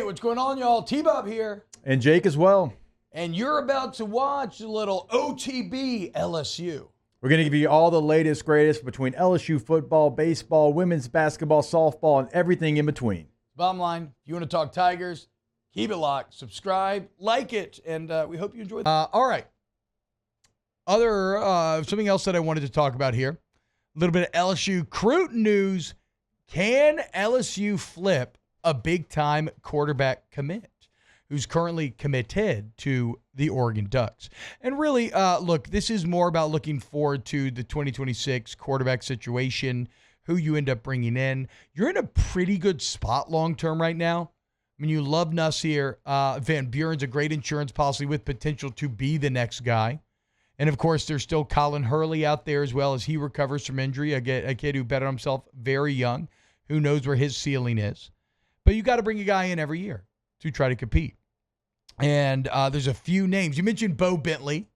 what's going on, y'all? T-Bob here. And Jake as well. And you're about to watch a little OTB LSU. We're going to give you all the latest, greatest between LSU football, baseball, women's basketball, softball, and everything in between. Bottom line, if you want to talk Tigers, keep it locked, subscribe, like it, and we hope you enjoy it. All right. Something else that I wanted to talk about here. A little bit of LSU Cruton news. Can LSU flip a big-time quarterback commit who's currently committed to the Oregon Ducks? And really, look, this is more about looking forward to the 2026 quarterback situation, who you end up bringing in. You're in a pretty good spot long-term right now. I mean, you love Nussmeier. Van Buren's a great insurance policy with potential to be the next guy. And, of course, there's still Colin Hurley out there as well as he recovers from injury, a kid who bet on himself very young, who knows where his ceiling is. But you got to bring a guy in every year to try to compete. And there's a few names. You mentioned Bo Bentley,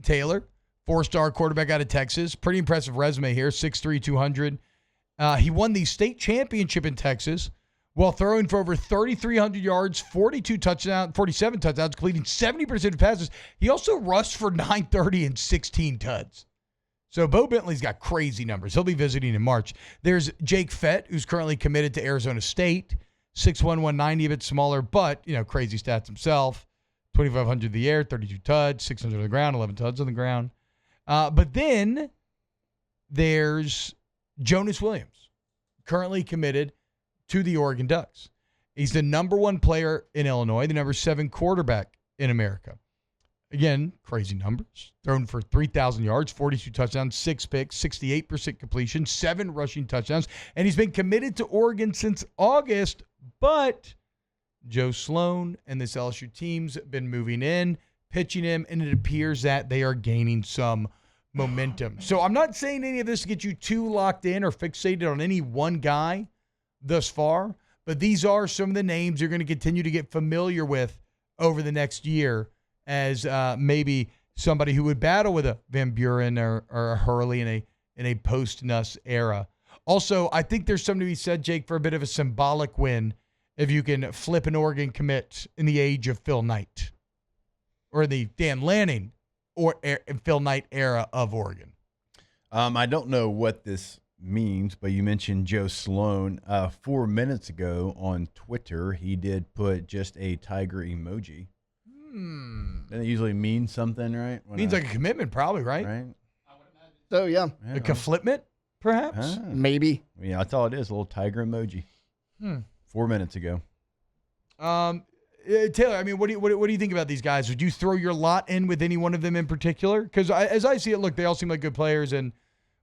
Taylor, 4-star quarterback out of Texas. Pretty impressive resume here, 6'3", 200. He won the state championship in Texas while throwing for over 3,300 yards, 47 touchdowns, completing 70% of passes. He also rushed for 930 and 16 tuds. So Bo Bentley's got crazy numbers. He'll be visiting in March. There's Jake Fett, who's currently committed to Arizona State. 6'1", 190, a bit smaller, but, crazy stats himself. 2,500 in the air, 32 tuds, 600 on the ground, 11 tuds on the ground. But then there's Jonas Williams, currently committed to the Oregon Ducks. He's the number 1 player in Illinois, the number 7 quarterback in America. Again, crazy numbers. Thrown for 3,000 yards, 42 touchdowns, 6 picks, 68% completion, 7 rushing touchdowns. And he's been committed to Oregon since August, but Joe Sloan and this LSU team's been moving in, pitching him, and it appears that they are gaining some momentum. So I'm not saying any of this to get you too locked in or fixated on any one guy thus far, but these are some of the names you're going to continue to get familiar with over the next year as maybe somebody who would battle with a Van Buren or a Hurley in a post-Nuss era. Also, I think there's something to be said, Jake, for a bit of a symbolic win if you can flip an Oregon commit in the age of Phil Knight or the Dan Lanning or Phil Knight era of Oregon. I don't know what this means, but you mentioned Joe Sloan. 4 minutes ago on Twitter, he did put just a tiger emoji. Doesn't it usually mean something, right? Means like a commitment, probably, right? Right. So, yeah. A conflittment, perhaps? Maybe. Yeah, that's all it is, a little tiger emoji. 4 minutes ago. Taylor, I mean, what do you think about these guys? Would you throw your lot in with any one of them in particular? Because as I see it, look, they all seem like good players, and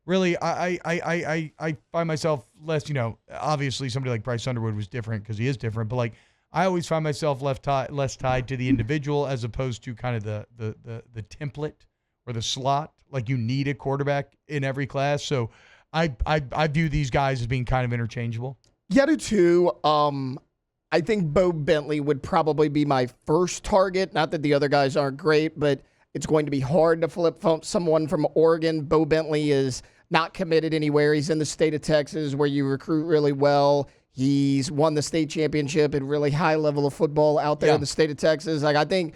really, I find myself less, obviously somebody like Bryce Underwood was different because he is different, but like I always find myself less tied to the individual as opposed to kind of the template or the slot. Like you need a quarterback in every class. So I view these guys as being kind of interchangeable. Yeah, I do too. I think Bo Bentley would probably be my first target. Not that the other guys aren't great, but it's going to be hard to flip someone from Oregon. Bo Bentley is not committed anywhere. He's in the state of Texas where you recruit really well. He's won the state championship at really high level of football out there in the state of Texas. Like I think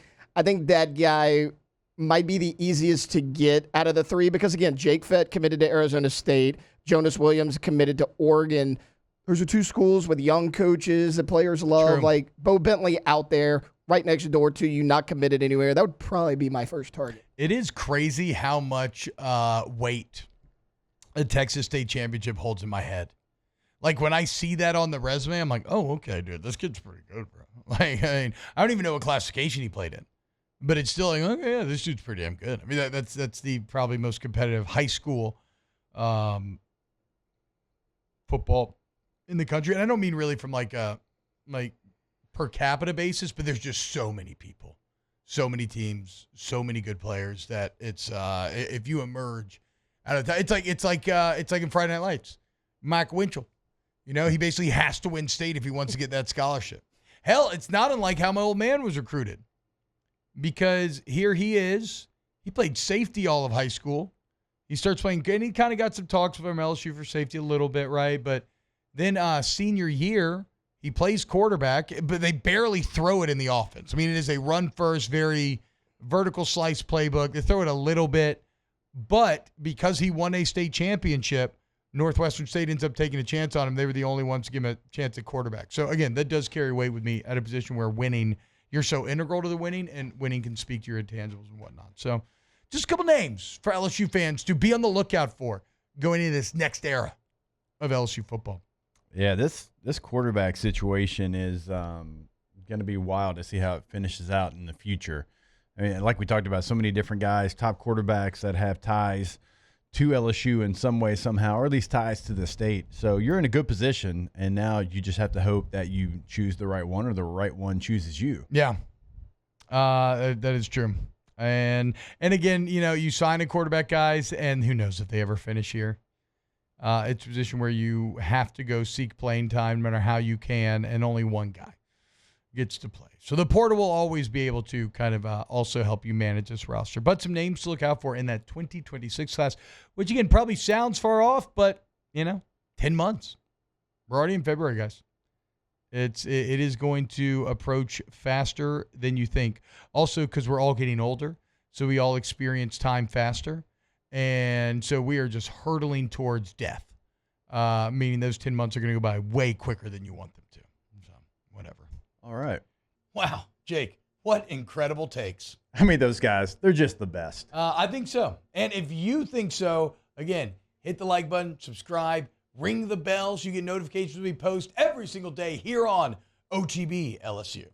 that guy might be the easiest to get out of the three because, again, Jake Fett committed to Arizona State. Jonas Williams committed to Oregon. Those are 2 schools with young coaches that players love. True. Like Bo Bentley out there right next door to you, not committed anywhere. That would probably be my first target. It is crazy how much weight a Texas State championship holds in my head. Like when I see that on the resume, I'm like, oh, okay, dude, this kid's pretty good, bro. Like, I mean, I don't even know what classification he played in, but it's still like, okay, yeah, this dude's pretty damn good. I mean, that's the probably most competitive high school football in the country. And I don't mean really from like per capita basis, but there's just so many people, so many teams, so many good players that it's if you emerge out of it's like in Friday Night Lights, Mike Winchell. He basically has to win state if he wants to get that scholarship. Hell, it's not unlike how my old man was recruited. Because here he is. He played safety all of high school. He starts playing good, and he kind of got some talks with LSU for safety a little bit, right? But then senior year, He plays quarterback, but they barely throw it in the offense. I mean, it is a run-first, very vertical slice playbook. They throw it a little bit, but because he won a state championship, Northwestern State ends up taking a chance on him. They were the only ones to give him a chance at quarterback. So, again, that does carry weight with me at a position where winning, you're so integral to the winning, and winning can speak to your intangibles and whatnot. So, just a couple names for LSU fans to be on the lookout for going into this next era of LSU football. Yeah, this quarterback situation is going to be wild to see how it finishes out in the future. I mean, like we talked about, so many different guys, top quarterbacks that have ties to LSU in some way, somehow, or at least ties to the state. So you're in a good position, and now you just have to hope that you choose the right one or the right one chooses you. Yeah, that is true. And again, you sign a quarterback, guys, and who knows if they ever finish here. It's a position where you have to go seek playing time no matter how you can, and only one guy gets to play. So the portal will always be able to kind of also help you manage this roster. But some names to look out for in that 2026 class, which, again, probably sounds far off, but, 10 months. We're already in February, guys. It is going to approach faster than you think. Also, because we're all getting older, so we all experience time faster. And so we are just hurtling towards death, meaning those 10 months are going to go by way quicker than you want them to. So, whatever. All right. Wow, Jake, what incredible takes. I mean, those guys, they're just the best. I think so. And if you think so, again, hit the like button, subscribe, ring the bell so you get notifications when we post every single day here on OTB LSU.